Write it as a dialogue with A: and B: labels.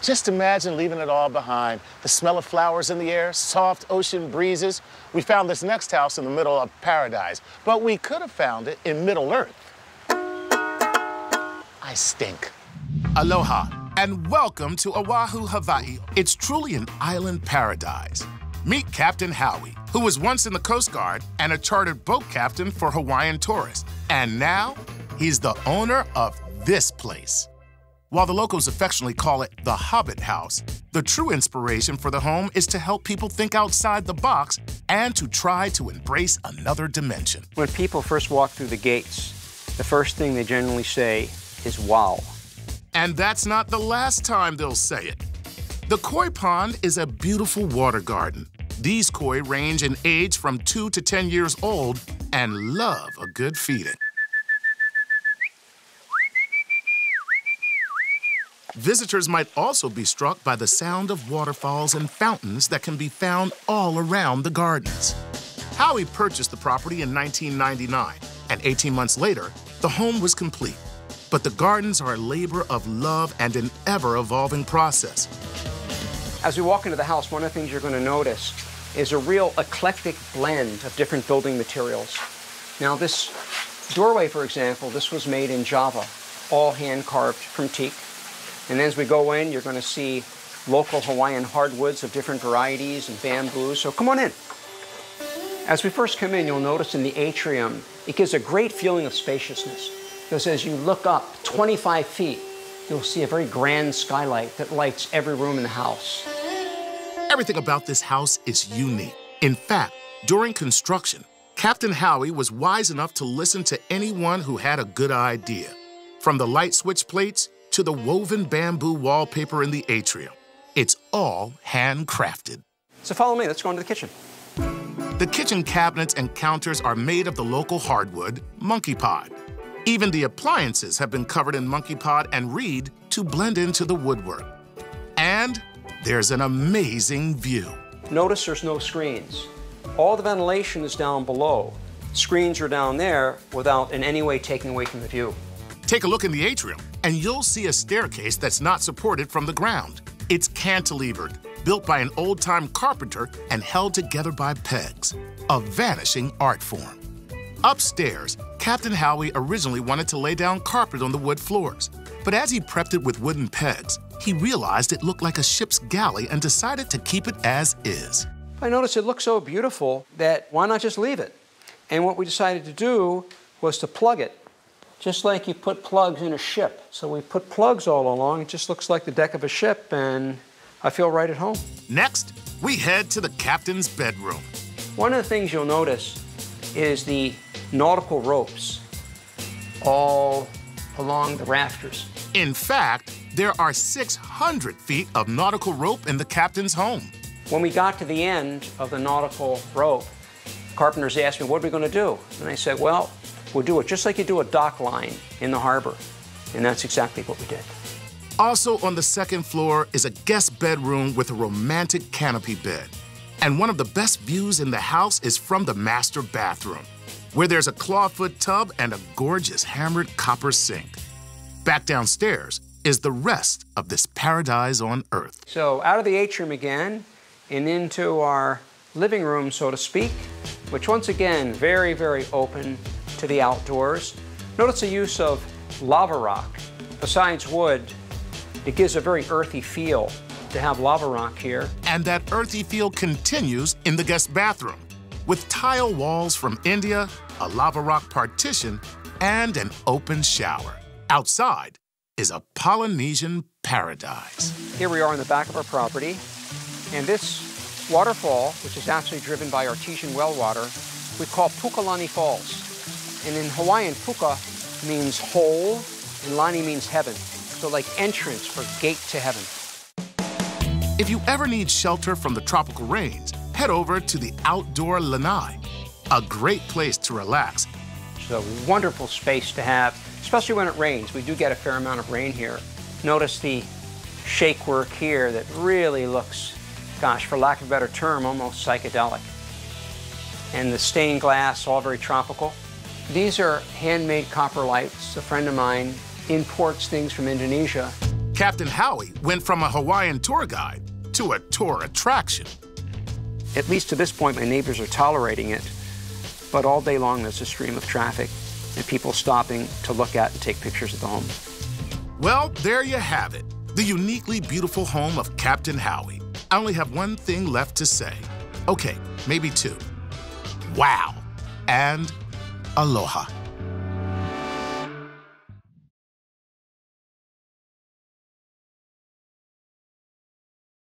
A: Just imagine leaving it all behind. The smell of flowers in the air, soft ocean breezes. We found this next house in the middle of paradise, but we could have found it in Middle Earth. I stink.
B: Aloha, and welcome to Oahu, Hawaii. It's truly an island paradise. Meet Captain Howie, who was once in the Coast Guard and a chartered boat captain for Hawaiian tourists. And now, he's the owner of this place. While the locals affectionately call it the Hobbit House, the true inspiration for the home is to help people think outside the box and to try to embrace another dimension.
C: When people first walk through the gates, the first thing they generally say is, wow.
B: And that's not the last time they'll say it. The koi pond is a beautiful water garden. These koi range in age from 2 to 10 years old and love a good feeding. Visitors might also be struck by the sound of waterfalls and fountains that can be found all around the gardens. Howie purchased the property in 1999, and 18 months later, the home was complete. But the gardens are a labor of love and an ever-evolving process.
C: As we walk into the house, one of the things you're going to notice is a real eclectic blend of different building materials. Now this doorway, for example, this was made in Java, all hand-carved from teak. And as we go in, you're going to see local Hawaiian hardwoods of different varieties and bamboos. So come on in. As we first come in, you'll notice in the atrium, it gives a great feeling of spaciousness. Because as you look up 25 feet, you'll see a very grand skylight that lights every room in the house.
B: Everything about this house is unique. In fact, during construction, Captain Howie was wise enough to listen to anyone who had a good idea. From the light switch plates to the woven bamboo wallpaper in the atrium. It's all handcrafted.
C: So follow me, let's go into the kitchen.
B: The kitchen cabinets and counters are made of the local hardwood, monkey pod. Even the appliances have been covered in monkey pod and reed to blend into the woodwork. And there's an amazing view.
C: Notice there's no screens. All the ventilation is down below. Screens are down there without in any way taking away from the view.
B: Take a look in the atrium, and you'll see a staircase that's not supported from the ground. It's cantilevered, built by an old-time carpenter and held together by pegs, a vanishing art form. Upstairs, Captain Howie originally wanted to lay down carpet on the wood floors, but as he prepped it with wooden pegs, he realized it looked like a ship's galley and decided to keep it as is.
C: I noticed it looked so beautiful that why not just leave it? And what we decided to do was to plug it, just like you put plugs in a ship. So we put plugs all along. It just looks like the deck of a ship, and I feel right at home.
B: Next, we head to the captain's bedroom.
C: One of the things you'll notice is the nautical ropes all along the rafters.
B: In fact, there are 600 feet of nautical rope in the captain's home.
C: When we got to the end of the nautical rope, carpenters asked me, what are we going to do? And I said, well, we'll do it just like you do a dock line in the harbor. And that's exactly what we did.
B: Also on the second floor is a guest bedroom with a romantic canopy bed. And one of the best views in the house is from the master bathroom, where there's a clawfoot tub and a gorgeous hammered copper sink. Back downstairs is the rest of this paradise on earth.
C: So out of the atrium again and into our living room, so to speak, which once again, very, very open to the outdoors. Notice the use of lava rock. Besides wood, it gives a very earthy feel to have lava rock here.
B: And that earthy feel continues in the guest bathroom, with tile walls from India, a lava rock partition, and an open shower. Outside is a Polynesian paradise.
C: Here we are in the back of our property, and this waterfall, which is actually driven by artesian well water, we call Pukalani Falls. And in Hawaiian, puka means hole, and lani means heaven. So like entrance or gate to heaven.
B: If you ever need shelter from the tropical rains, head over to the outdoor lanai, a great place to relax.
C: It's a wonderful space to have, especially when it rains. We do get a fair amount of rain here. Notice the shake work here that really looks, gosh, for lack of a better term, almost psychedelic. And the stained glass, all very tropical. These are handmade copper lights. A friend of mine imports things from Indonesia.
B: Captain Howie went from a Hawaiian tour guide to a tour attraction.
C: At least to this point, my neighbors are tolerating it, but all day long there's a stream of traffic and people stopping to look at and take pictures of the home.
B: Well, there you have it, the uniquely beautiful home of Captain Howie. I only have one thing left to say. Okay, maybe two. Wow and aloha.